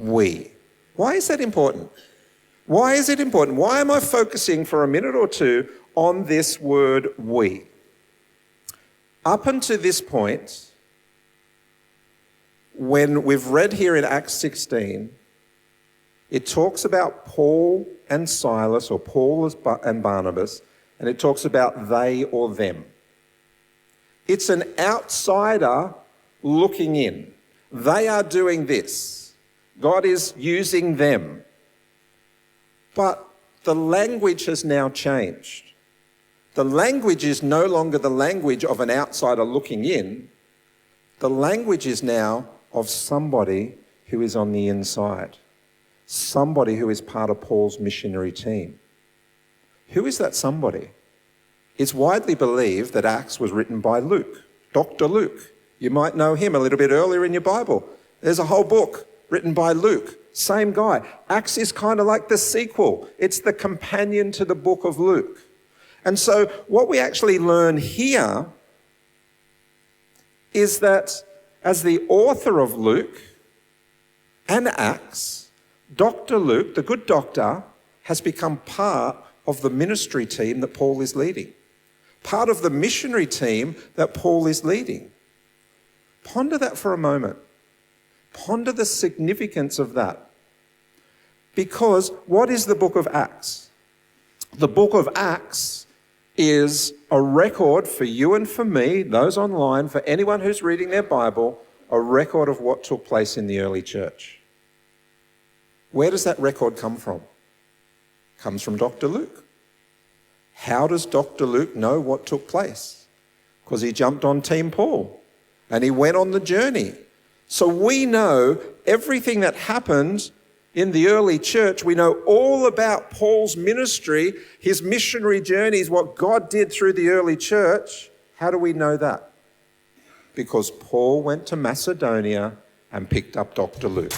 we. Why is that important? Why is it important? Why am I focusing for a minute or two on this word we? Up until this point, when we've read here in Acts 16, it talks about Paul and Silas, or Paul and Barnabas, and it talks about they or them. It's an outsider looking in. They are doing this. God is using them. But the language has now changed. The language is no longer the language of an outsider looking in. The language is now of somebody who is on the inside. Somebody who is part of Paul's missionary team. Who is that somebody? It's widely believed that Acts was written by Luke, Dr. Luke. You might know him a little bit earlier in your Bible. There's a whole book written by Luke, same guy. Acts is kind of like the sequel. It's the companion to the book of Luke. And so what we actually learn here is that as the author of Luke and Acts, Dr. Luke, the good doctor, has become part of the ministry team that Paul is leading. Part of the missionary team that Paul is leading. Ponder that for a moment. Ponder the significance of that. Because what is the book of Acts? The book of Acts is a record for you and for me, those online, for anyone who's reading their Bible, a record of what took place in the early church. Where does that record come from? It comes from Dr. Luke. How does Dr. Luke know what took place? Because he jumped on Team Paul and he went on the journey. So we know everything that happened in the early church. We know all about Paul's ministry, his missionary journeys, what God did through the early church. How do we know that? Because Paul went to Macedonia and picked up Dr. Luke.